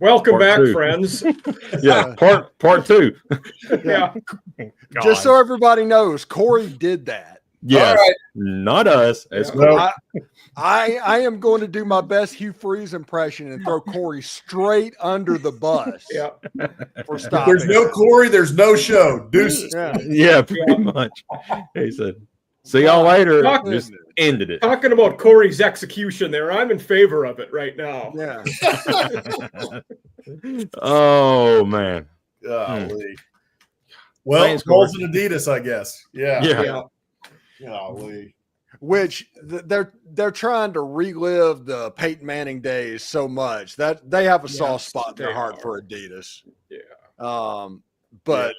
Welcome back, two. friends. Yeah, part two. Yeah. Just so everybody knows, Corey did that. Yes, All right. not us. It's Yeah. Corey. I am going to do my best Hugh Freeze impression and throw Corey straight under the bus. Yeah. For If stopping. there's no Corey, there's no show. Deuces. Yeah. Yeah, pretty much. He said, "See y'all later." Talk- Just ended it. Talking about Corey's execution there, I'm in favor of it right now. Yeah. Oh man. Golly. Well, Thanks, Bulls and Adidas, I guess. Yeah. Yeah. Golly. Which they're trying to relive the Peyton Manning days so much that they have a soft spot in their they heart are. for Adidas. Yeah. But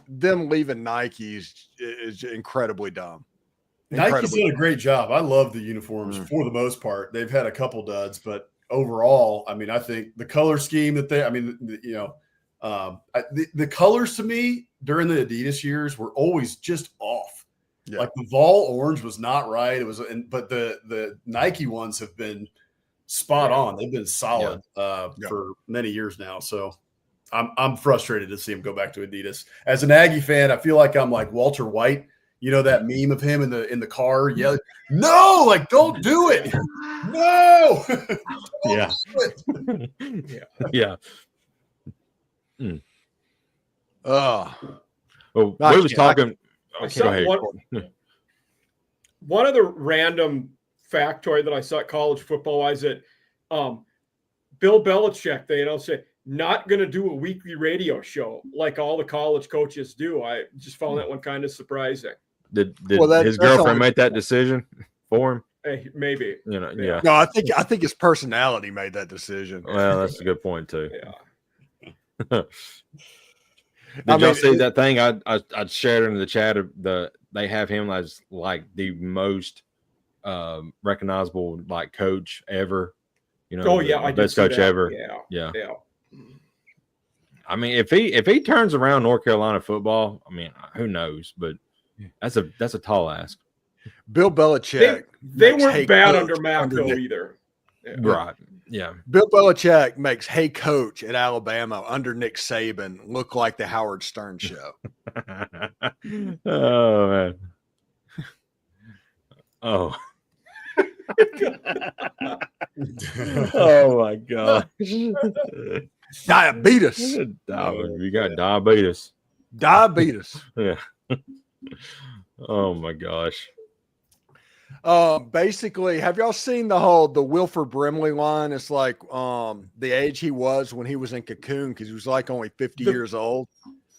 them leaving Nikes is incredibly dumb. Nike's done a great job. I love the uniforms for the most part. They've had a couple duds, but overall, I mean, I think the color scheme that the colors to me during the Adidas years were always just off. Yeah. Like the Vol orange was not right. It was, but the Nike ones have been spot on. They've been solid for many years now. So I'm frustrated to see him go back to Adidas. As an Aggie fan, I feel like I'm like Walter White. You know that meme of him in the car yelling, "No, like don't do it, no." Yeah. Yeah. Oh, Well, I we was can't- talking. I Okay, saw go ahead. one other random factoid that I saw college football wise that Bill Belichick, they say not going to do a weekly radio show like all the college coaches do. I just found that one kind of surprising. Did Well, his that's girlfriend only- make that decision for him? Hey, maybe. You know, Yeah. yeah. no, I think his personality made that decision. Well, that's a good point too. Yeah. Did I y'all mean, see that thing I shared in the chat of they have him as like the most recognizable like coach ever. You know, Oh yeah, the I did best see coach that. ever. Yeah. Yeah. I mean, if he turns around North Carolina football, I mean, who knows? But that's a tall ask. Bill Belichick. They makes weren't hey bad coach under Mac though Nick- either. Yeah. Right. Yeah. Bill Belichick makes hey coach at Alabama under Nick Saban look like the Howard Stern show. Oh man. Oh. Oh my gosh. Diabetes. You got diabetes. Diabetes. Yeah. Oh my gosh. Basically, have y'all seen the Wilford Brimley line? It's like the age he was when he was in Cocoon because he was like only 50 years old.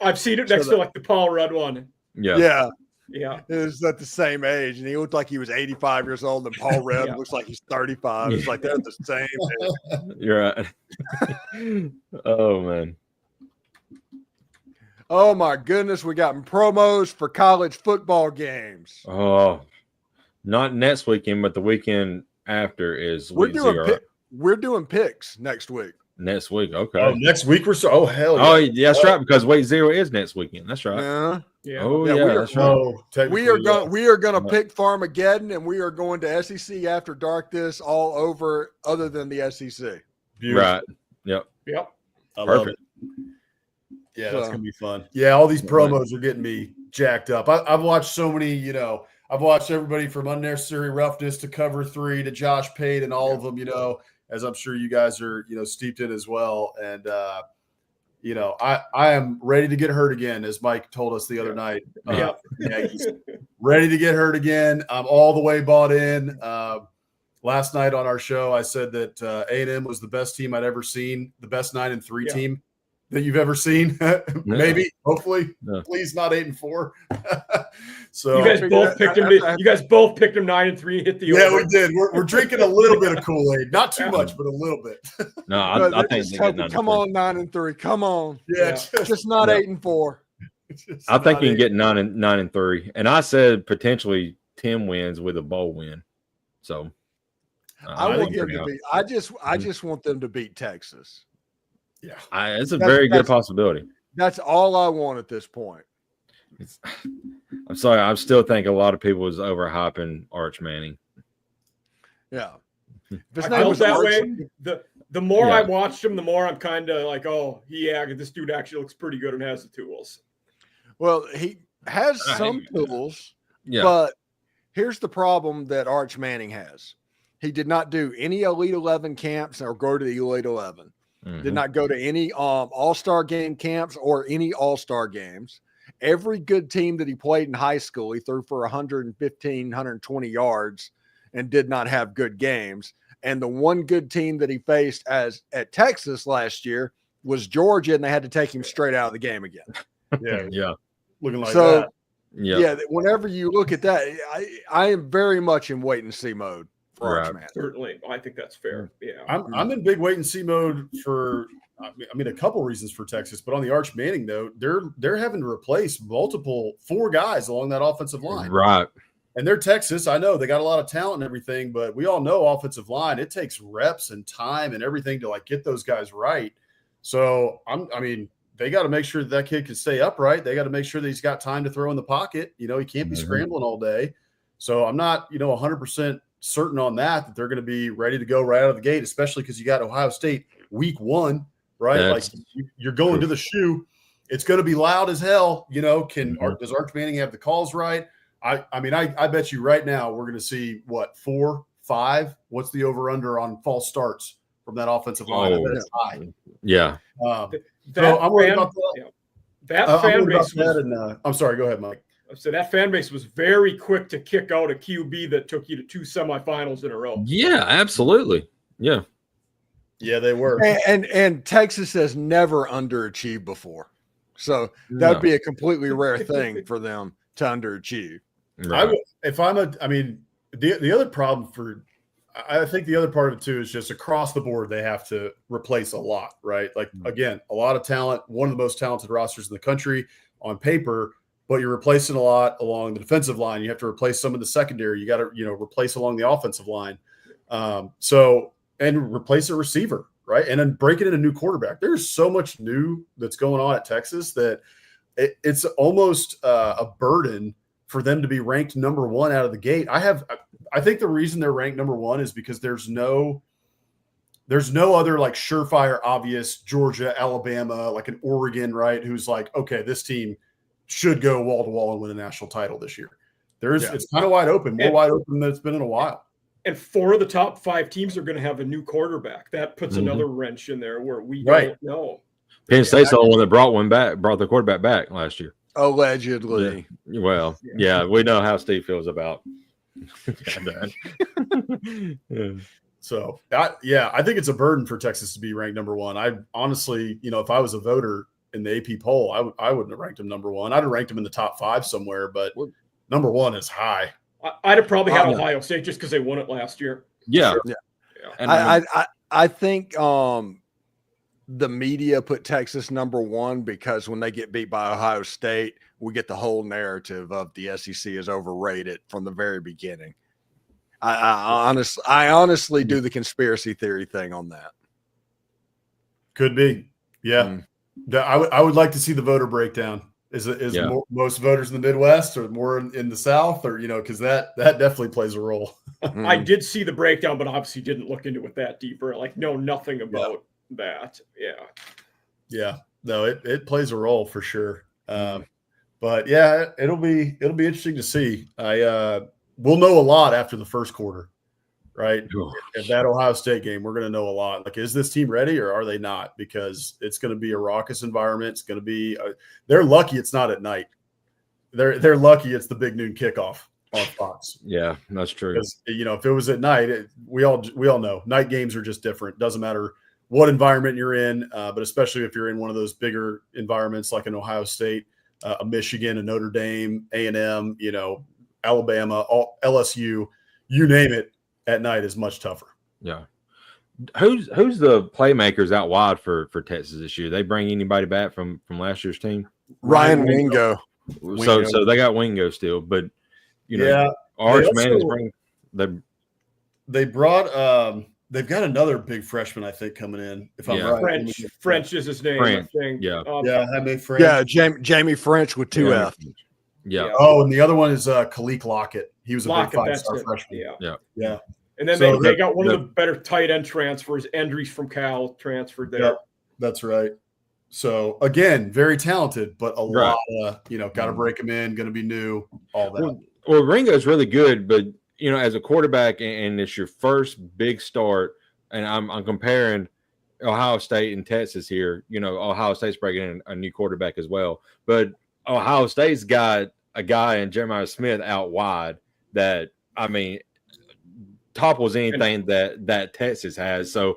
I've seen it next to like the Paul Rudd one. Yeah. Yeah. It was at the same age, and he looked like he was 85 years old, and Paul Rudd Yeah. looks like he's 35. It's like they're the same age. You're right. Oh man. Oh my goodness, we got promos for college football games. Oh, not next weekend, but the weekend after is We're week doing 0. we're doing picks next week. Next week. Okay. Oh, next week we're so. Oh hell yeah. Oh, yeah, that's right. Because week 0 is next weekend. That's right. Yeah. Yeah. Oh, Yeah, yeah, we are- that's right. Oh, We are going. going. We are going to pick Farmageddon, and we are going to SEC After Dark this all over, other than the SEC. Right. Yep. Yep. I love Perfect. it. Yeah, that's So- gonna be fun. Yeah, all these promos are getting me jacked up. I've watched so many. You know, I've watched everybody from Unnecessary Roughness to Cover 3 to Josh Pate and all of them. You know, as I'm sure you guys are, steeped in as well. And I am ready to get hurt again, as Mike told us the other night. Yeah. Yankees. Ready to get hurt again. I'm all the way bought in. Last night on our show, I said that A&M was the best team I'd ever seen, the best 9-3 Yeah. team that you've ever seen. Maybe, hopefully, No. please not 8-4. So You guys both picked him. You guys both picked him 9-3 and hit the yeah, over. we did. We're drinking a little bit of Kool-Aid, not too much, but a little bit. No, But I they're think just they hoping, get come 9-3. on, 9-3. Come on, Yeah, just not Yeah. 8-4. just I think not you can it. get 9-3, and I said potentially 10 wins with a bowl win. So I I want think them you're to out. beat. I just want them to beat Texas. Yeah. It's a That's- very good that's- possibility. That's all I want at this point. I'm sorry. I still think a lot of people was overhyping Arch Manning. Yeah. If his I name felt was that Arch- way. The more I Yeah. watched him, the more I'm kind of like, oh, yeah, this dude actually looks pretty good and has the tools. Well, he has I some hate that. tools, Yeah. but here's the problem that Arch Manning has. He did not do any Elite 11 camps or go to the Elite 11. Mhm. Did not go to any All-Star game camps or any All-Star games. Every good team that he played in high school, he threw for 115, 120 yards and did not have good games. And the one good team that he faced at Texas last year was Georgia, and they had to take him straight out of the game again. Yeah, Yeah. looking like So, that. yeah, whenever you look at that, I am very much in wait and see mode for Right. Arch Manning. Certainly, I think that's fair. Yeah. I'm in big wait and see mode for I mean a couple reasons for Texas, but on the Arch Manning note, they're having to replace four guys along that offensive line. Right. And they're Texas. I know they got a lot of talent and everything, but we all know offensive line, it takes reps and time and everything to like get those guys right. So I mean, they got to make sure that kid can stay upright. They got to make sure that he's got time to throw in the pocket. You know, he can't be scrambling all day. So I'm not, 100% certain on that they're going to be ready to go right out of the gate, especially because you got Ohio State week 1, right? That's like you're going to the shoe. It's going to be loud as hell. Does Arch Manning have the calls right? I mean, I bet you right now we're going to see 4, 5. What's the over under on false starts from that offensive line? I bet it's high. Yeah. So I'm worried about that. Yeah. That fan base was, I'm sorry. Go ahead, Mike. so that fan base was very quick to kick out a QB that took you to 2 semifinals in a row. Yeah, absolutely. Yeah. Yeah, they were. And Texas has never underachieved before. So that would be a completely rare thing for them to underachieve. Right. The other problem I think the other part of it too is just across the board, they have to replace a lot, right? Like, again, a lot of talent, one of the most talented rosters in the country on paper, but you're replacing a lot along the defensive line. You have to replace some of the secondary. You got to, replace along the offensive line. And replace a receiver, right? And then break it in a new quarterback. There's so much new that's going on at Texas that it's almost a burden for them to be ranked number 1 out of the gate. I think the reason they're ranked number 1 is because there's no other like surefire, obvious Georgia, Alabama, like an Oregon, right? Who's like, okay, this team should go wall to wall and win a national title this year. It's kind of wide open, wide open than it's been in a while. And 4 of the top 5 teams are going to have a new quarterback. That puts another wrench in there where we don't know. Penn State's the only one that brought the quarterback back last year. Allegedly. Yeah. Well, yeah, we know how Steve feels about that. Yeah. So, I think it's a burden for Texas to be ranked number 1. I honestly, if I was a voter in the AP poll, I wouldn't have ranked him number 1. I'd have ranked him in the top 5 somewhere, but number 1 is high. I'd have probably had Ohio State just because they won it last year. Yeah. Yeah. And I think the media put Texas number 1 because when they get beat by Ohio State, we get the whole narrative of the SEC is overrated from the very beginning. I honestly do the conspiracy theory thing on that. Could be. Yeah. I would like to see the voter breakdown. Is most voters in the Midwest or more in the South, or because that definitely plays a role. I did see the breakdown, but obviously didn't look into it that deeper. Like, know nothing about that. Yeah. No, it plays a role for sure. But yeah, it'll be interesting to see. We'll know a lot after the first quarter, right? At that Ohio State game, we're going to know a lot. Like, is this team ready or are they not? Because it's going to be a raucous environment. It's going to be. They're lucky it's not at night. They're lucky it's the big noon kickoff on Fox. Yeah, that's true. Because if it was at night, we all know night games are just different. Doesn't matter what environment you're in, but especially if you're in one of those bigger environments like an Ohio State, a Michigan, a Notre Dame, A&M, Alabama, LSU, you name it. At night is much tougher. Yeah. Who's the playmakers out wide for Texas this year? They bring anybody back from last year's team? Ryan Wingo. So they got Wingo still, but Arch Manning's bring they brought they've got another big freshman, I think, coming in. If I'm right, French is his name. French. I think. Yeah. Jaime French. Yeah, Jamie French with 2 F. Yeah. Oh, and the other one is Kalik Lockett. He was a big 5-star freshman. Yeah. And then So they got one of the better tight end transfers. Endries from Cal transferred there. Yep, that's right. So again, very talented, but a lot of, got to break him in, going to be new, all that. Well, Ringo's really good, but as a quarterback, and it's your first big start, and I'm comparing Ohio State and Texas here. Ohio State's breaking in a new quarterback as well, but Ohio State's got a guy in Jeremiah Smith out wide that, topples anything that Texas has. So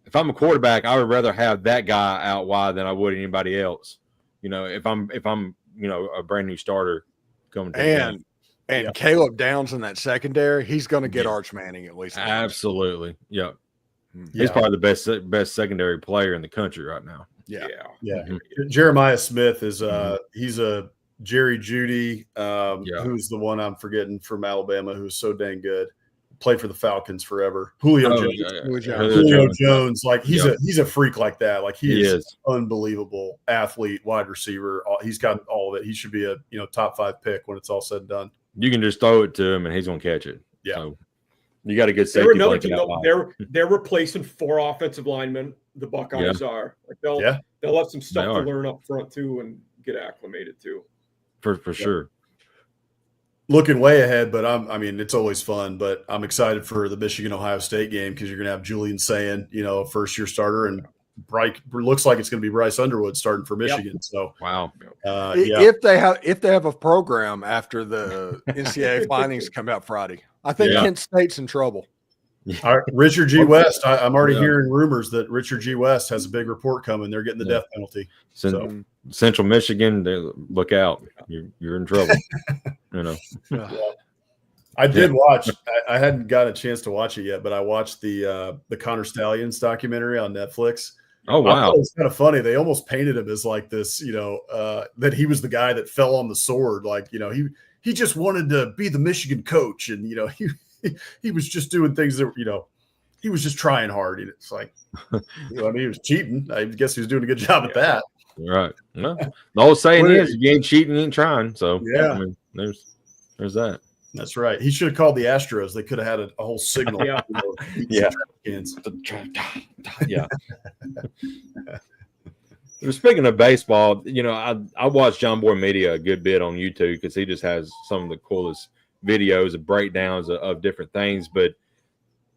if I'm a quarterback, I would rather have that guy out wide than I would anybody else. If I'm a brand new starter coming to the game. And Caleb Downs in that secondary, he's going to get Arch Manning at least. Absolutely. Yeah. He's probably the best secondary player in the country right now. Yeah. Mm-hmm. Jeremiah Smith is he's a Jerry Jeudy, who's the one I'm forgetting from Alabama, who's so dang good. Played for the Falcons forever. Julio Jones, like he's a freak like that. Like he is unbelievable athlete, wide receiver. He's got all of it. He should be a top 5 pick when it's all said and done. You can just throw it to him and he's gonna catch it. Yeah. So you got a good safety blanket. They're replacing 4 offensive linemen. The Buckeyes are. Like they'll have some stuff to learn up front too and get acclimated to. For sure. Looking way ahead, but it's always fun, but I'm excited for the Michigan-Ohio State game because you're going to have Julian Sayin, first-year starter, and looks like it's going to be Bryce Underwood starting for Michigan. Yep. So, wow. If they have a program after the NCAA findings come out Friday, I think Kent State's in trouble. All right, Richard G. West. I'm already hearing rumors that Richard G. West has a big report coming. They're getting the death penalty. So Central Michigan, look out. You're in trouble. I did watch. I hadn't got a chance to watch it yet, but I watched the Connor Stallions documentary on Netflix. Oh wow, it was kind of funny. They almost painted him as like this, that he was the guy that fell on the sword. Like he just wanted to be the Michigan coach, and he was just doing things that he was just trying hard. And it's like, he was cheating. I guess he was doing a good job at that. Right. No, the old saying is, you ain't cheating, you ain't trying. So there's that. That's right. He should have called the Astros. They could have had a whole signal. Yeah. Speaking of baseball, I watch John Boy Media a good bit on YouTube because he just has some of the coolest videos of breakdowns of different things. But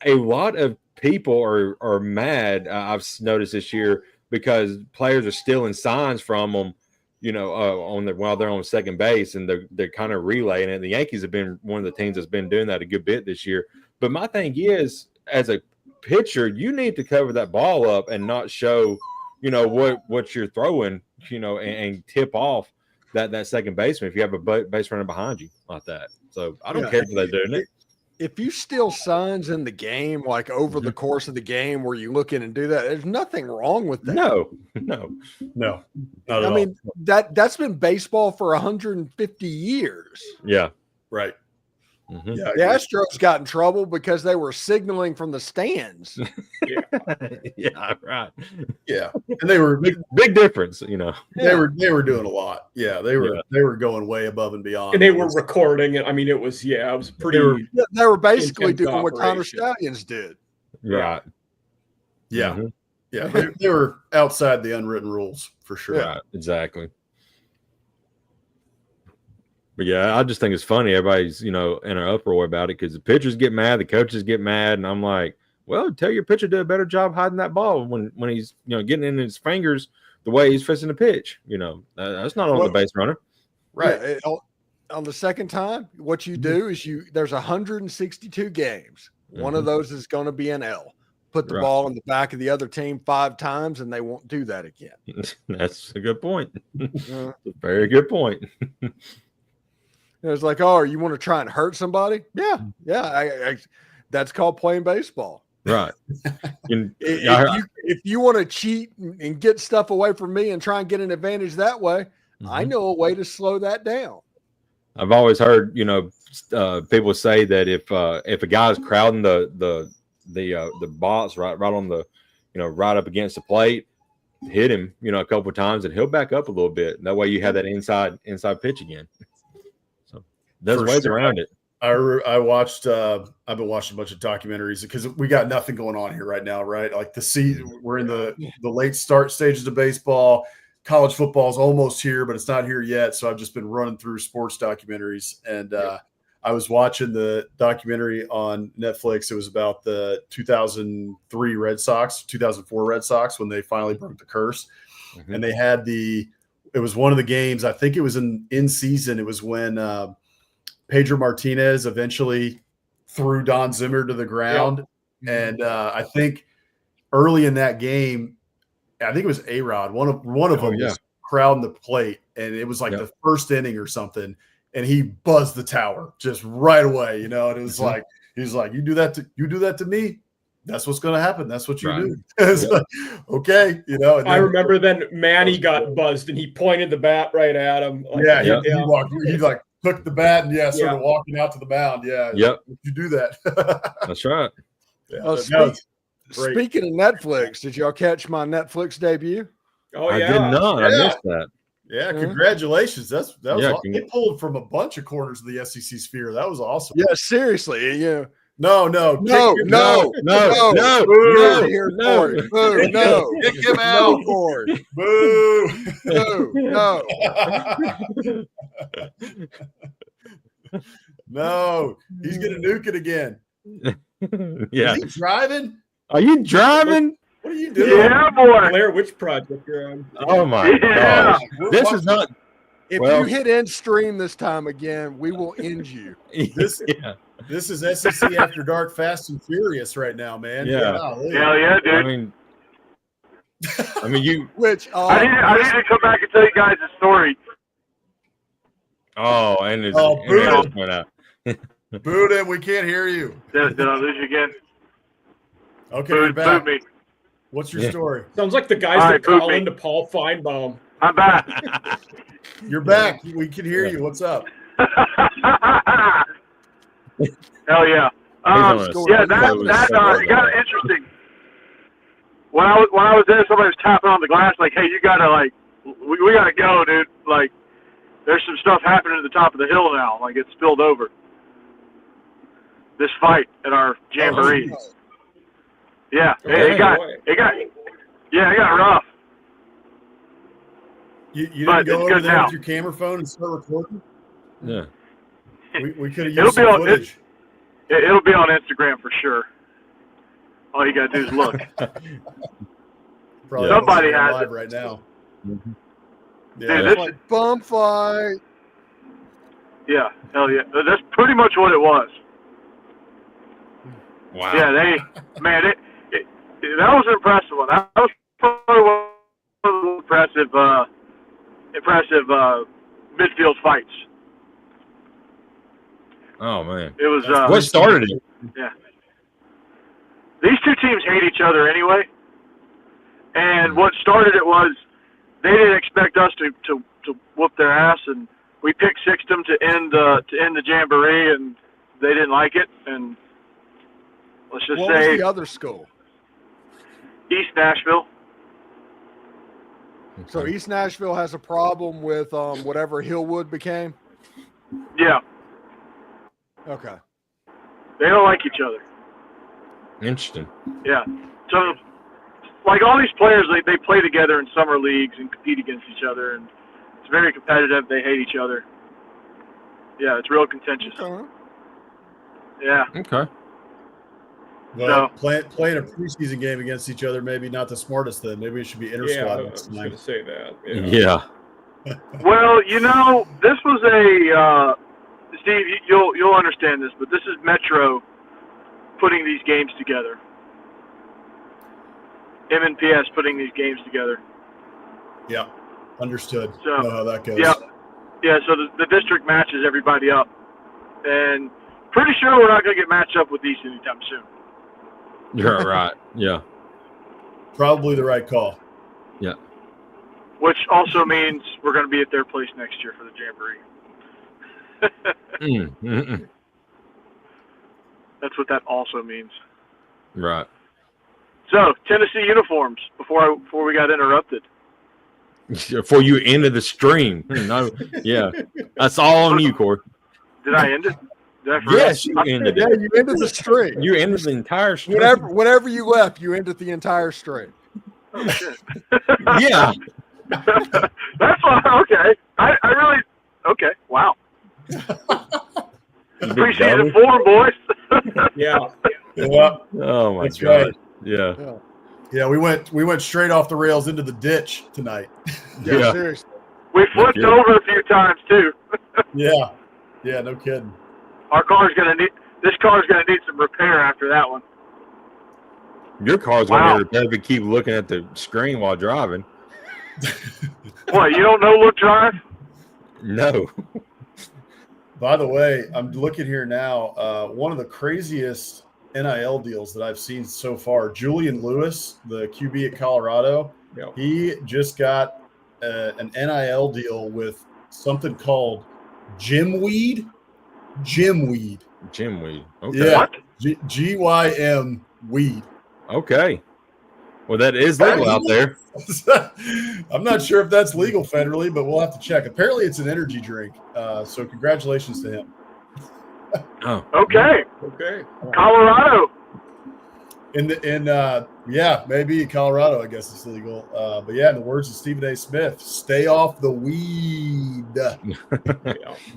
a lot of people are mad. I've noticed this year because players are stealing signs from them, while they're on second base, and they're kind of relaying it. The Yankees have been one of the teams that's been doing that a good bit this year. But my thing is, as a pitcher, you need to cover that ball up and not show, what you're throwing, and tip off that second baseman if you have a base runner behind you like that. So I don't care if they're doing it. If you steal signs in the game, like over the course of the game where you look in and do that, there's nothing wrong with that. No. Not at all. That's been baseball for 150 years. Yeah. Right. Mm-hmm. Yeah, the Astros got in trouble because they were signaling from the stands. Yeah, right. Yeah, and they were big difference, They were doing a lot. Yeah, they were going way above and beyond. And they were recording it. It was pretty. They were basically doing what Connor Stallions did. Right. Yeah. Mm-hmm. Yeah, they were outside the unwritten rules for sure. Right. Exactly. But yeah, I just think it's funny. Everybody's, in an uproar about it because the pitchers get mad, the coaches get mad, and I'm like, well, tell your pitcher to do a better job hiding that ball when he's, getting in his fingers the way he's fixing the pitch. That's not on the base runner. Right. Yeah, on the second time, what you do is there's 162 games. One of those is going to be an L. Put the ball in the back of the other team 5 times, and they won't do that again. That's a good point. That's a very good point. It's like, oh, you want to try and hurt somebody? Yeah. That's called playing baseball. Right. If you want to cheat and get stuff away from me and try and get an advantage that way, I know a way to slow that down. I've always heard, people say that if a guy's crowding the box right on the, right up against the plate, hit him, a couple of times, and he'll back up a little bit. That way you have that inside pitch again. So there's ways around it. I watched. I've been watching a bunch of documentaries because we got nothing going on here right now, right? Like the season, we're in the late start stages of baseball. College football is almost here, but it's not here yet. So I've just been running through sports documentaries, and I was watching the documentary on Netflix. It was about the 2003 Red Sox, 2004 Red Sox when they finally broke the curse, and they had it was one of the games. I think it was in season. It was when Pedro Martinez eventually threw Don Zimmer to the ground. Yep. And I think early in that game, I think it was A-Rod, one of them was crowding the plate, and it was like the first inning or something, and he buzzed the tower just right away, and it was like, he's like, you do that to me, that's what's going to happen. That's what you do. It's like, okay. And I remember then Manny got buzzed and he pointed the bat right at him. Like, he like took the bat and started walking out to the mound. Yeah. Yep. You do that. That's right. Yeah, speaking of Netflix, did y'all catch my Netflix debut? Oh yeah. I did not. I missed that. Yeah, congratulations. That was awesome. They pulled from a bunch of corners of the SEC sphere. That was awesome. Yeah, seriously. Yeah. No. Boo, no. Kick him out. Boo. No. No. He's gonna nuke it again. Yeah. Is he driving? Are you driving? What are you doing? Yeah, boy. Blair, which project you're on? Oh my gosh. This is not. If you hit end stream this time again, we will end you. This is SEC After Dark Fast and Furious right now, man. Yeah. Hell yeah, dude. I mean, you. Which I need to come back and tell you guys a story. Oh, and his boot went out. Boot him. We can't hear you. Did I lose you again? Okay, you're back. Boot me. What's your story? Sounds like the guys that call into Paul Feinbaum. I'm back. You're back. We can hear you. What's up? Hell yeah. It got interesting. When I was there, somebody was tapping on the glass like, "Hey, you gotta we gotta go, dude. Like, there's some stuff happening at the top of the hill now. Like, it's spilled over. This fight at our jamboree. Yeah, it got rough. You didn't go over there with your camera phone and start recording? Yeah. We could have used some footage. It'll be on Instagram for sure. All you gotta do is look. Somebody has live it right now. Mm-hmm. Yeah, dude, it's like bum fight. Yeah, hell yeah. That's pretty much what it was. Wow. Yeah, that was an impressive one. That was probably one of the impressive midfield fights. Oh man. It was what started it? Yeah. These two teams hate each other anyway. And what started it was they didn't expect us to whoop their ass, and we pick-sixed them to end the jamboree, and they didn't like it. And let's just what say was the other school? East Nashville. So East Nashville has a problem with whatever Hillwood became? Yeah. Okay. They don't like each other. Interesting. Yeah. So, like all these players, they play together in summer leagues and compete against each other, and it's very competitive. They hate each other. Yeah, it's real contentious. Okay. Yeah. Okay. Well, playing a preseason game against each other, maybe not the smartest then. Maybe it should be inter-squad. I was going to say that. Yeah. Well, this was a Steve. You'll understand this, but this is Metro putting these games together. MNPS putting these games together. Yeah, understood. So, know how that goes. Yeah. So the district matches everybody up, and pretty sure we're not going to get matched up with East anytime soon. You're right. Yeah. Probably the right call. Yeah. Which also means we're going to be at their place next year for the jamboree. That's what that also means. Right. So, Tennessee uniforms before we got interrupted. Before you ended the stream. No. Yeah. That's all on you, Corey. Did I end it? Definitely. Yes, you ended Yeah, it. you ended the streak. You ended the entire streak. Whenever you left, you ended the entire streak. Oh, shit. Yeah. That's all. Okay. I really. Okay. Wow. Appreciate the form, boys. Yeah. Yeah, Oh my That's god. right. Yeah. yeah. We went straight off the rails into the ditch tonight. Yeah. Seriously. We flipped Yeah. over a few times too. Yeah, no kidding. This car's gonna need some repair after that one. Your car's Wow. gonna be repaired if you keep looking at the screen while driving. What, you don't know Look Drive? No. By the way, I'm looking here now. One of the craziest NIL deals that I've seen so far. Julian Lewis, the QB at Colorado, Yep. he just got an NIL deal with something called Gymweed. Gymweed. Jim Weed. Okay. Yeah. What? GYM weed. Okay. Well, that is legal out there. I'm not sure if that's legal federally, but we'll have to check. Apparently, it's an energy drink. So congratulations to him. Oh. Okay. Okay. Colorado. Yeah, maybe Colorado, I guess it's legal. But yeah, in the words of Stephen A. Smith, stay off the weed. Yeah.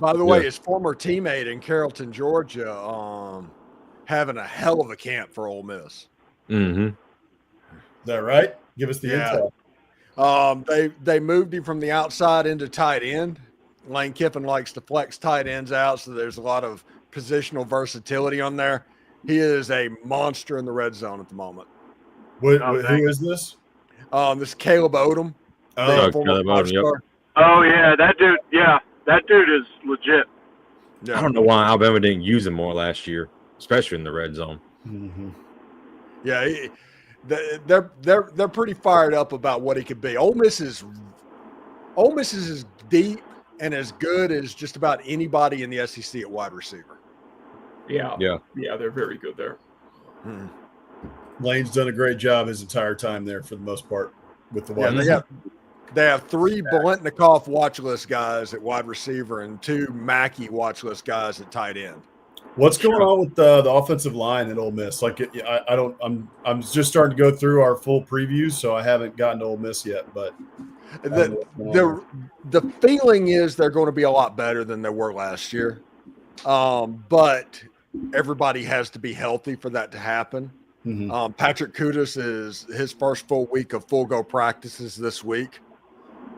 By the way, Yeah. his former teammate in Carrollton, Georgia, having a hell of a camp for Ole Miss. Mm-hmm. Is that right? Give us the Yeah. intel. They moved him from the outside into tight end. Lane Kiffin likes to flex tight ends out, so there's a lot of positional versatility on there. He is a monster in the red zone at the moment. Who thanks. is this? This is Caleb Odom. Oh, the former Caleb Odom, yep. five-star. Oh yeah, that dude. Yeah, that dude is legit. I don't know why Alabama didn't use him more last year, especially in the red zone. mhm. Yeah, they're pretty fired up about what he could be. Ole Miss is as deep and as good as just about anybody in the SEC at wide receiver. Yeah. Yeah. Yeah. They're very good there. Lane's done a great job his entire time there for the most part with the Yeah, wide. they have 3 Bolentnikoff watch list guys at wide receiver and 2 Mackey watch list guys at tight end. What's going on with the offensive line at Ole Miss? Like, I'm just starting to go through our full previews, so I haven't gotten to Ole Miss yet. But The feeling is they're going to be a lot better than they were last year, but everybody has to be healthy for that to happen. Mhm. Patrick Kudus is his first full week of full go practices this week.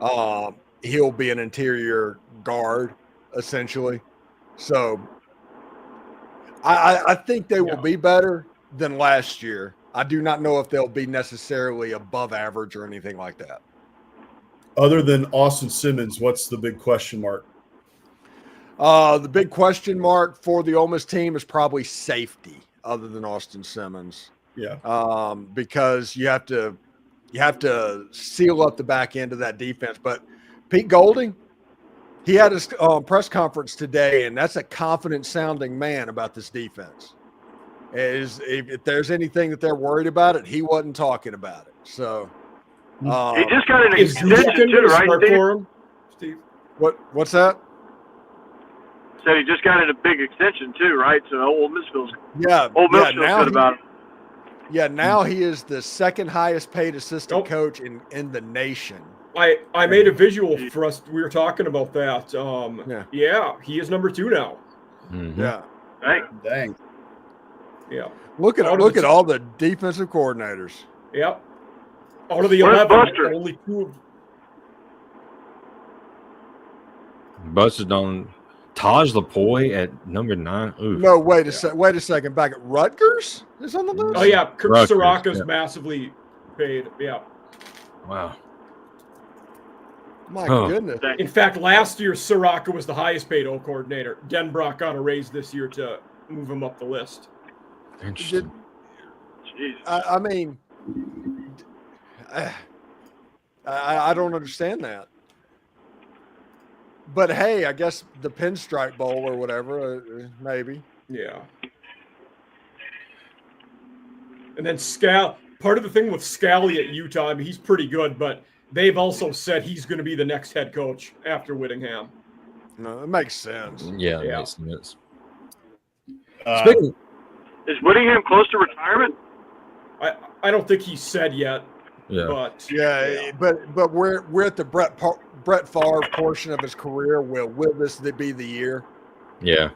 He'll be an interior guard essentially. So I think they will be better than last year. I do not know if they'll be necessarily above average or anything like that. Other than Austin Simmons, what's the big question mark? The big question mark for the Ole Miss team is probably safety, other than Austin Simmons. Yeah. Because you have to seal up the back end of that defense. But Pete Golding, he had his press conference today, and that's a confident sounding man about this defense. If there's anything that they're worried about it, he wasn't talking about it. So He just got an Is extension Duke too, going to right, start Steve? for him, Steve? what's that? Said he just got a big extension too, right? So Ole Miss feels Yeah, Ole Miss feels now good about him. Yeah, now he is the second highest paid assistant coach in the nation. I made a visual for us. We were talking about that. Yeah, he is number 2 now. Mm-hmm. Yeah. Hey, Dang. Yeah. Look at all the defensive coordinators. Yep. Out of the Where's 11, Buster? only 2 of Busted on Taj Lapoy at number 9. Ooh. No, wait a second. Back at Rutgers is on the list. Oh yeah, Kirk Rutgers, Soraka's yeah. massively paid. Yeah. Wow. My Huh. goodness. In fact, last year Soraka was the highest paid O coordinator. Denbrock got a raise this year to move him up the list. Interesting. jeez. I mean, I don't understand that. But hey, I guess the Pinstripe Bowl or whatever, maybe. Yeah. And then part of the thing with Scally at Utah, I mean, he's pretty good, but they've also said he's going to be the next head coach after Whittingham. No, it makes sense. Yeah, Yeah. makes sense. Speaking, Is Whittingham close to retirement? I don't think he's said yet. yeah, But but we're at the Brett Favre portion of his career. Will this be the year? yeah.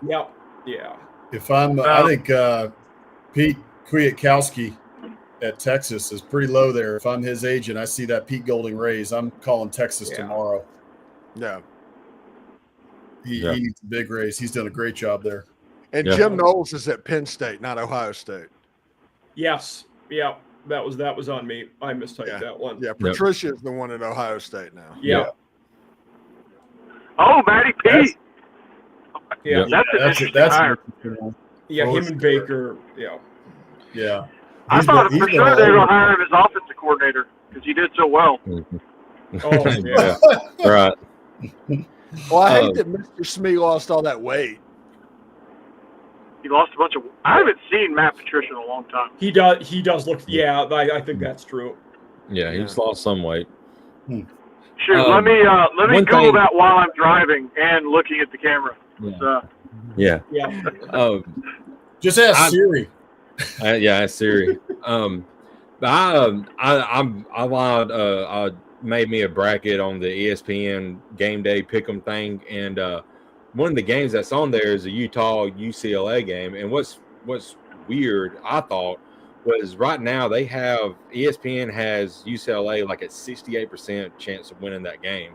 Yeah. If I think Pete Kwiatkowski at Texas is pretty low there. If I'm his agent, I see that Pete Golding raise. I'm calling Texas tomorrow. Yeah. He needs a big raise. He's done a great job there. And Jim Knowles is at Penn State, not Ohio State. Yes. Yeah. That was on me. I mistyped that one. Yeah, Patricia is the one at Ohio State now. Yeah. Oh, Matty Pete. Yeah. That's an interesting hire. Yeah, him and Baker. Yeah. Yeah. I thought for sure they were going to hire him as offensive coordinator because he did so well. Oh, yeah. Right. Well, I hate that Mr. Smee lost all that weight. He lost a bunch of. I haven't seen Matt Patricia in a long time. He does look. Yeah, I think that's true. Yeah, he's lost some weight. Shoot, let me Google that while I'm driving and looking at the camera. Yeah. Just ask Siri. Ask Siri. I made me a bracket on the ESPN game day pick'em thing, and one of the games that's on there is a Utah UCLA game. And what's weird, I thought, was right now ESPN has UCLA like at 68% chance of winning that game,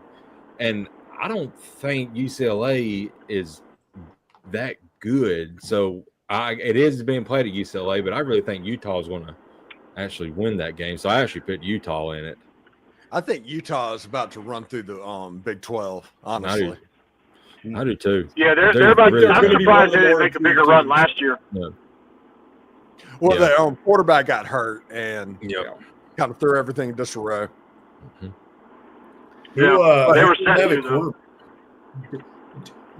and I don't think UCLA is that good. So it is being played at UCLA, but I really think Utah is going to actually win that game. So I actually put Utah in it. I think Utah is about to run through the Big 12. Honestly, I do too. Yeah, they're about. Really I'm surprised they didn't make a bigger run last year. Yeah. Well, their quarterback got hurt and kind of threw everything in disarray. They were set to.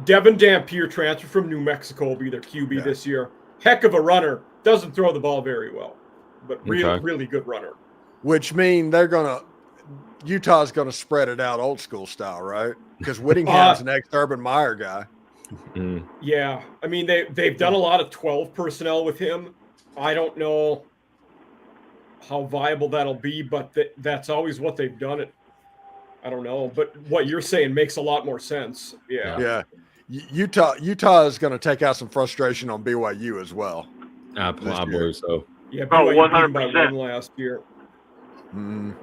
Devin Dampier transferred from New Mexico will be their QB this year. Heck of a runner. Doesn't throw the ball very well, but really good runner. Which means Utah's going to spread it out old school style, right? Because Whittingham's an ex-Urban Meyer guy. Yeah, I mean they've done a lot of 12 personnel with him. I don't know how viable that'll be, but that's always what they've done. I don't know, but what you're saying makes a lot more sense. Yeah. Utah is going to take out some frustration on BYU as well. I believe so. Yeah, BYU 100% last year.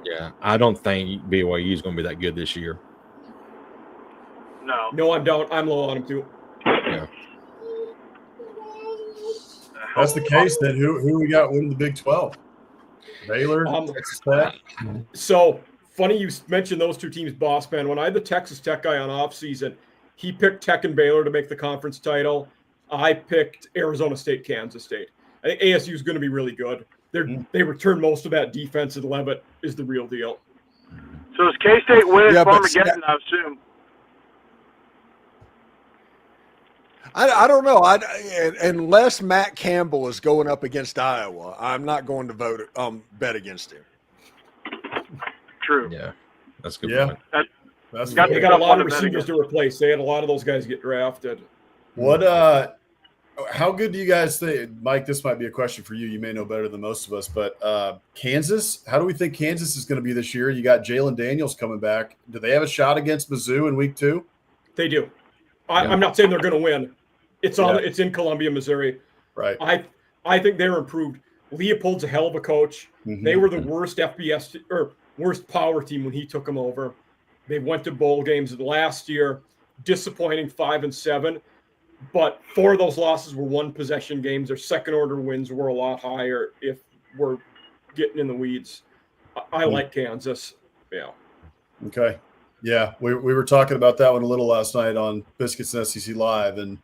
Yeah, I don't think BYU is going to be that good this year. No, I'm low on them too. Yeah. That's the case. Then who we got winning the Big 12? Baylor, Texas Tech. So funny you mentioned those two teams, Boss Man. When I had the Texas Tech guy on off season, he picked Tech and Baylor to make the conference title. I picked Arizona State, Kansas State. I think ASU is going to be really good. They return most of that defense, and Levitt is the real deal. So is K-State winning Farmageddon, I assume? I don't know. Unless Matt Campbell is going up against Iowa, I'm not going to bet against him. True. Yeah, that's a good point. They got a lot of receivers to replace. They had a lot of those guys get drafted. How good do you guys think, Mike? This might be a question for you. You may know better than most of us, but Kansas, how do we think Kansas is going to be this year? You got Jalen Daniels coming back. Do they have a shot against Mizzou in week 2? They do. I'm not saying they're going to win. It's in Columbia, Missouri. Right. I think they're improved. Leopold's a hell of a coach. They were the worst FBS or worst power team when he took them over. They went to bowl games last year, disappointing 5-7. But 4 of those losses were one possession games. Their second order wins were a lot higher if we're getting in the weeds. I like Kansas. Yeah. Okay. Yeah. We were talking about that one a little last night on Biscuits and SEC Live, and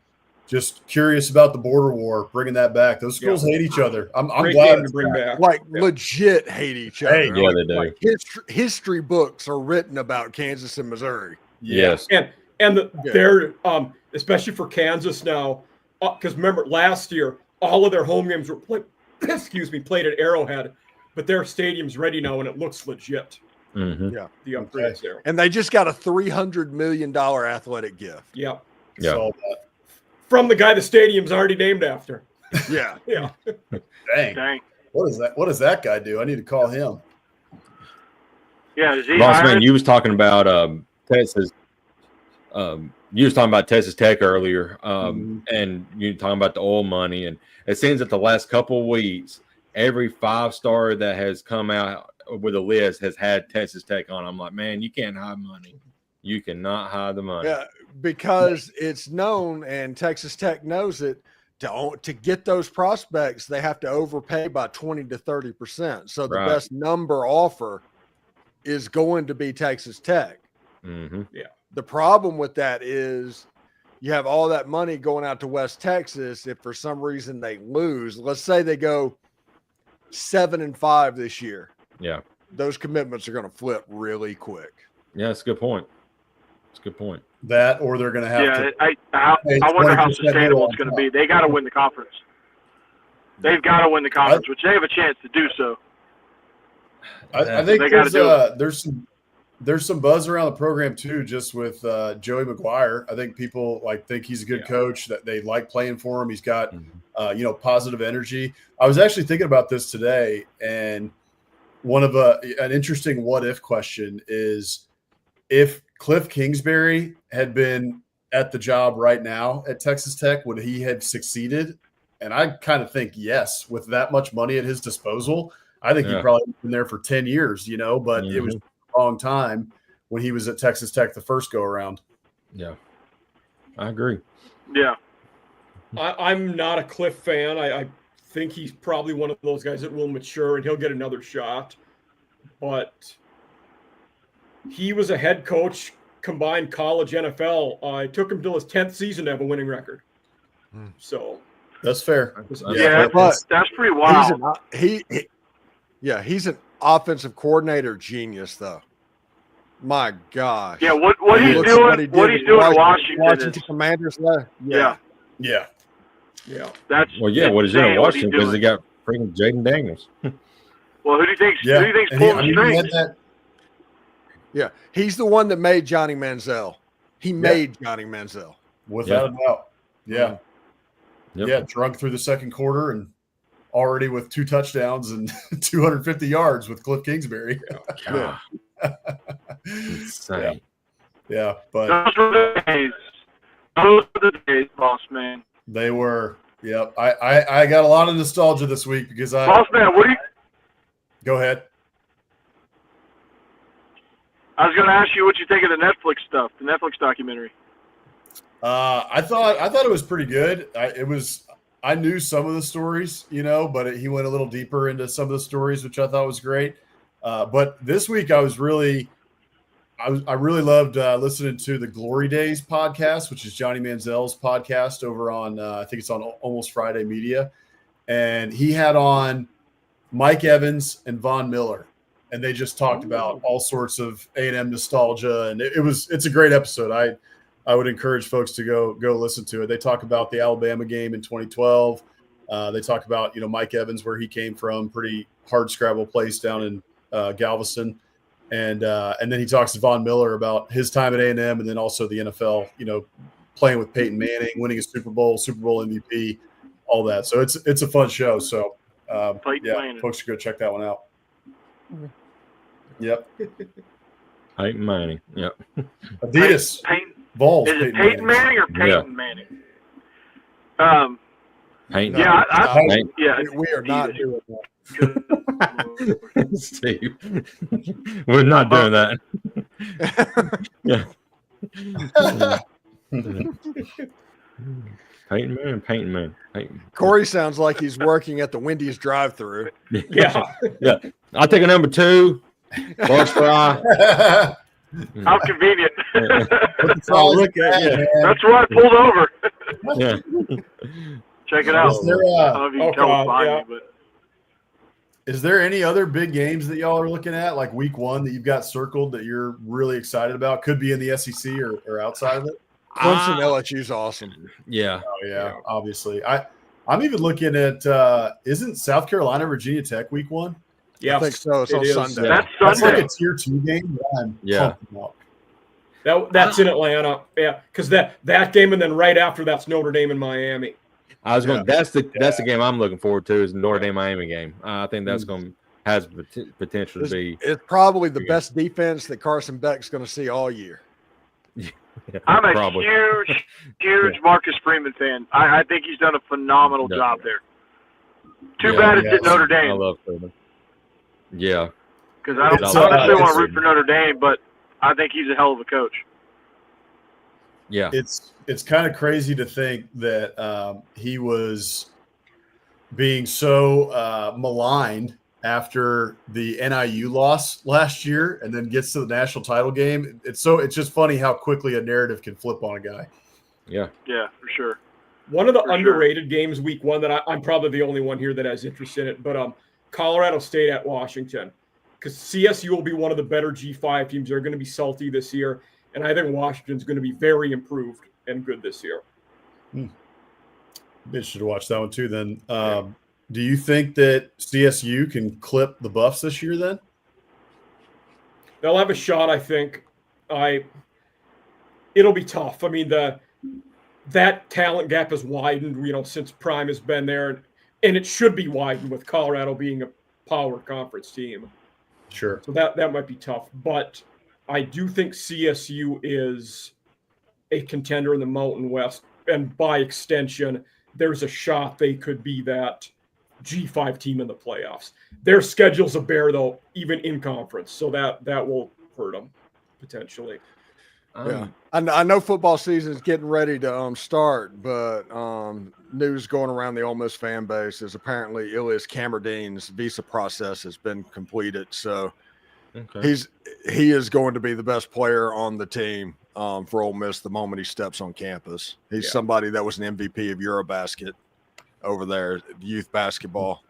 just curious about the border war, bringing that back. Those schools hate each other. I'm glad to bring back. Legit hate each other. Yeah, they do. Like history books are written about Kansas and Missouri. Yes. And they're especially for Kansas now, because remember last year all of their home games were played at Arrowhead, but their stadium's ready now and it looks legit. Yeah, the upgrades there, and they just got a $300 million athletic gift. Yeah. Yeah. From the guy the stadium's already named after. Yeah. Yeah. Dang. What does that guy do? I need to call him. Yeah, is he Boss man, hired? you was talking about Texas. You was talking about Texas Tech earlier, and you were talking about the oil money. And it seems that the last couple of weeks, every 5-star that has come out with a list has had Texas Tech on. I'm like, man, you can't hide money. You cannot hide the money. Yeah, because it's known, and Texas Tech knows it. To get those prospects, they have to overpay by 20 to 30%. So the Right. best number offer is going to be Texas Tech. Mm-hmm. The problem with that is you have all that money going out to West Texas. If for some reason they lose, let's say they go 7-5 this year, Yeah. those commitments are going to flip really quick. Yeah, that's a good point. It's a good point. That, or they're going to have Yeah, to. I wonder how 20% sustainable more it's going to on be. They got to win the conference. They've got to win the conference, which they have a chance to do so. I think They gotta there's some buzz around the program too, just with Joey McGuire. I think people think he's a good coach, that they like playing for him. He's got positive energy. I was actually thinking about this today, and one of an interesting what if question is if Cliff Kingsbury had been at the job right now at Texas Tech, would he have succeeded? And I kind of think yes, with that much money at his disposal. I think he probably been there for 10 years, but it was a long time when he was at Texas Tech the first go around. Yeah, I agree. Yeah. I'm not a Cliff fan. I think he's probably one of those guys that will mature and he'll get another shot. But he was a head coach, combined college NFL. It took him till his 10th season to have a winning record. So that's fair. Yeah, but that's pretty wild. He's an offensive coordinator genius, though. My gosh. Yeah, what he's doing in Washington Commanders. Yeah. That's what he's doing in Washington because they got freaking Jaden Daniels. Well, who do you think's pulling the strings? Yeah, he's the one that made Johnny Manziel. He made Johnny Manziel. Without a doubt. Yeah. Yep. Yeah, drunk through the second quarter and already with 2 touchdowns and 250 yards with Cliff Kingsbury. God. Insane. Yeah, but those were the days. Those were the days, boss man. They were. Yep. I got a lot of nostalgia this week because boss man, what do you go ahead? I was going to ask you what you think of the Netflix stuff, the Netflix documentary. I thought it was pretty good. I knew some of the stories, but he went a little deeper into some of the stories, which I thought was great. But this week I really loved listening to the Glory Days podcast, which is Johnny Manziel's podcast over on, I think it's on Almost Friday Media. And he had on Mike Evans and Von Miller. And they just talked about all sorts of A&M nostalgia. And it's a great episode. I would encourage folks to go listen to it. They talk about the Alabama game in 2012. They talk about, Mike Evans, where he came from, pretty hard scrabble place down in Galveston. And then he talks to Von Miller about his time at A&M and then also the NFL, playing with Peyton Manning, winning a Super Bowl MVP, all that. So it's a fun show. So folks should go check that one out. Yep. Peyton Manning. Yep. Adidas. Vols. Is it Peyton Manning or Peyton Manning? Peyton. Yeah, we are not doing that. Steve, we're not doing that. Yeah. Peyton Manning. Corey sounds like he's working at the Wendy's drive-thru. Yeah. I'll take a number 2. Large fry. How convenient. Look at it. That's why I pulled over. Yeah. Check it out. Is there, I don't know if you can tell behind me, but is there any other big games that y'all are looking at, like week 1, that you've got circled that you're really excited about? Could be in the SEC or outside of it. Clemson LSU's awesome. Yeah. Oh yeah, obviously. I'm even looking at isn't South Carolina Virginia Tech week 1? Yeah, I think so. It's on Sunday. That's That's Sunday. like a tier 2 game. That's in Atlanta. Yeah, because that game and then right after that's Notre Dame and Miami. I was going. That's the game I'm looking forward to is the Notre Dame Miami game. I think that's has potential to be. It's probably the best defense that Carson Beck's going to see all year. I'm a huge Marcus Freeman fan. I think he's done a phenomenal job there. Too bad it's at Notre Dame. I love Freeman. Yeah. Because I don't necessarily want to root for Notre Dame, but I think he's a hell of a coach. Yeah. It's kind of crazy to think that he was being so maligned after the NIU loss last year and then gets to the national title game. It's just funny how quickly a narrative can flip on a guy. Yeah. Yeah, for sure. One of the underrated games week one that I'm probably the only one here that has interest in it, but Colorado State at Washington, because CSU will be one of the better G5 teams. They're going to be salty this year, and I think Washington's going to be very improved and good this year. Be interested to watch that one too then. Do you think that CSU can clip the Buffs this year then? They'll have a shot, I think. It'll be tough. I mean, that talent gap has widened, since Prime has been there, and it should be widened with Colorado being a power conference team. Sure. So that might be tough, but I do think CSU is a contender in the Mountain West, and by extension, there's a shot they could be that G5 team in the playoffs. Their schedule's a bear, though, even in conference, so that will hurt them potentially. Yeah, I know football season is getting ready to start, but news going around the Ole Miss fan base is apparently Elias Camerdine's visa process has been completed, so he is going to be the best player on the team for Ole Miss the moment he steps on campus. He's somebody that was an MVP of Eurobasket over there, youth basketball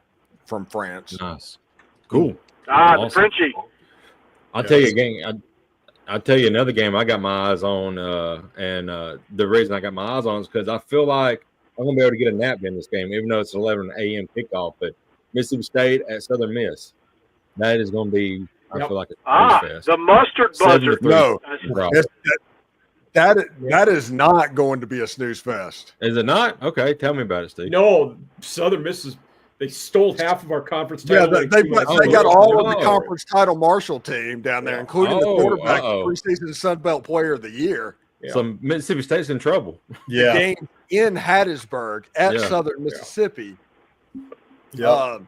from France. Nice, cool. Awesome. The Frenchie. I'll tell you a game. I'll tell you another game I got my eyes on, and the reason I got my eyes on is because I feel like I'm going to be able to get a nap in this game, even though it's 11 a.m. kickoff. But Mississippi State at Southern Miss, that is going to be, I feel like, a fest. The mustard buzzer. No, that is not going to be a snooze fest. Is it not? Okay, tell me about it, Steve. No, Southern Miss they stole half of our conference title. Yeah, they got all of the conference title Marshall team down there, including the quarterback, preseason Sun Belt Player of the Year. Yeah. So Mississippi State's in trouble. Yeah, the game in Hattiesburg at Southern Mississippi. Yeah,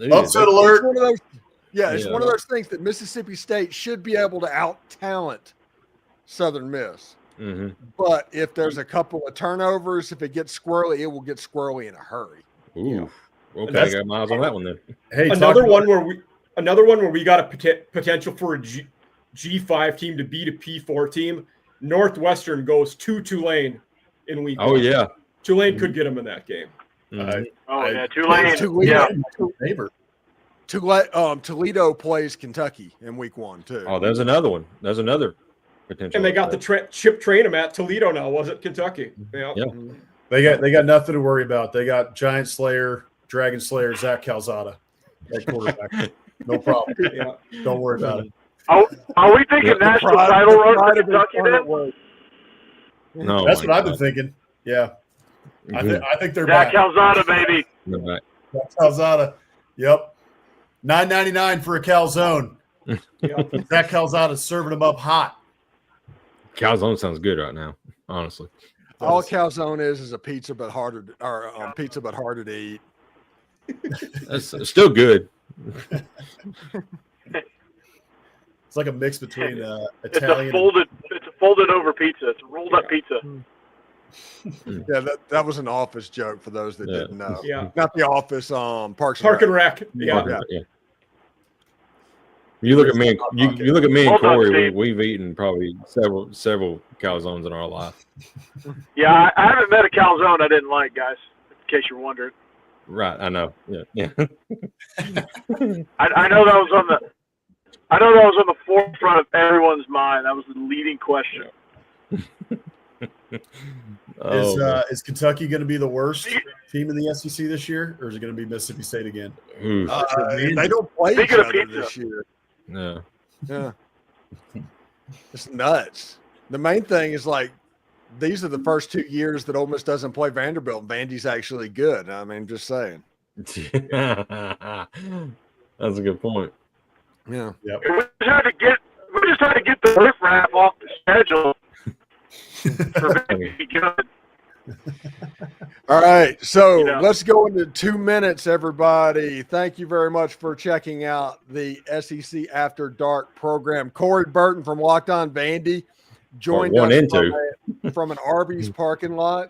upset alert. It's one of those things that Mississippi State should be able to out-talent Southern Miss. Mm-hmm. But if there's a couple of turnovers, if it gets squirrely, it will get squirrely in a hurry. Ooh. Okay, I got my eyes on that one then. Hey, another one where we got a potential for a G5 team to beat a P4 team. Northwestern goes to Tulane in week one. Yeah. Tulane could get them in that game. Tulane. Neighbor. Toledo plays Kentucky in week one too. Oh, there's another one. There's another potential. And they got the Chip Trainum at Toledo now. Was it Kentucky? Yeah. They got nothing to worry about. They got Giant Slayer, Dragon Slayer, Zach Calzada at quarterback. No problem. Don't worry about it. Are we thinking national title run for Kentucky then? No, that's what I've been thinking. Yeah, I think they're Zach back. Calzada, baby. Zach Calzada. Yep. $9.99 for a calzone. Zach Calzada's serving them up hot. Calzone sounds good right now, honestly. All calzone is a pizza, but harder to eat. That's still good. It's like a mix between Italian. It's a folded over pizza. It's a rolled up pizza. Yeah, that was an Office joke for those that didn't know. Yeah, not The Office. Park and Rec. Yeah. You look at me. You look at me and Corey. We've eaten probably several calzones in our life. Yeah, I haven't met a calzone I didn't like, guys. In case you're wondering. Right, I know. Yeah. I know that was on the. I know that was on the forefront of everyone's mind. That was the leading question. Is Kentucky going to be the worst team in the SEC this year, or is it going to be Mississippi State again? They don't play each other this year. No. Yeah. It's nuts. The main thing is these are the first 2 years that Ole Miss doesn't play Vanderbilt. Vandy's actually good. I mean, just saying. That's a good point. Yeah. Yep. We just had to get the riffraff off the schedule for Vandy to be good. All right, so You know. let's go into 2 minutes, everybody. Thank you very much for checking out the SEC After Dark program. Corey Burton from Locked On Vandy joined One us and two. from an Arby's parking lot.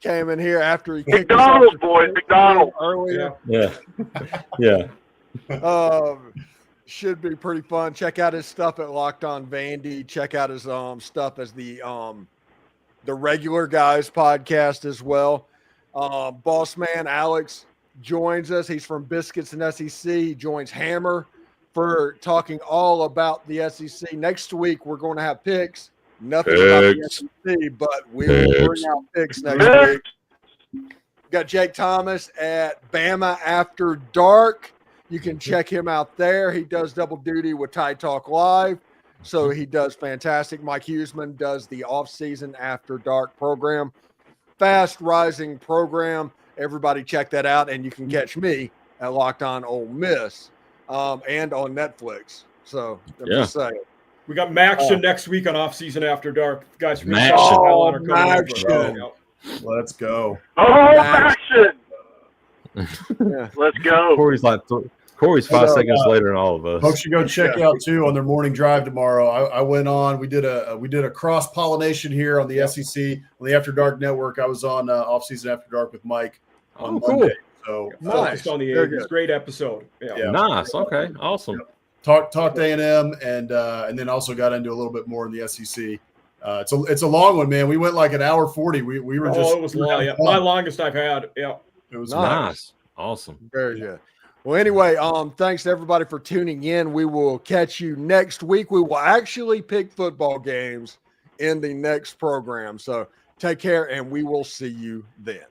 Came in here after he kicked us off McDonald's, the boys, field McDonald's. earlier. Yeah. Should be pretty fun. Check out his stuff at Locked On Vandy. Check out his stuff as the Regular Guys podcast as well. Boss man Alex joins us. He's from Biscuits and SEC. He joins Hammer for talking all about the SEC. Next week we're going to have picks. Nothing about the SEC, but we will bring out picks next week. Got Jake Thomas at Bama After Dark. You can check him out there. He does double duty with Tide Talk Live, so he does fantastic. Mike Huseman does the off-season After Dark program. Fast rising program. Everybody check that out, and you can catch me at Locked On Ole Miss and on Netflix. So I'm just saying. We got Maction next week on Off Season After Dark. Guys, from Maction. South Carolina are coming over. Maction. Yeah. Let's go. Oh, Nice. action! Yeah. Let's go. Corey's 5 seconds later than all of us. Folks should go check out too on their morning drive tomorrow. I went on. We did a cross pollination here on the SEC on the After Dark Network. I was on Off Season After Dark with Mike on Monday. So Focused on the Very Aggies. good. Great episode. Yeah. Nice. Okay. Awesome. talked A&M and then also got into a little bit more in the SEC. It's a long one, man. We went like an hour 40. We were just It was long. Yeah. My longest I've had. Yeah. It was Nice. Awesome. Very good. Well, anyway, thanks to everybody for tuning in. We will catch you next week. We will actually pick football games in the next program. So take care, and we will see you then.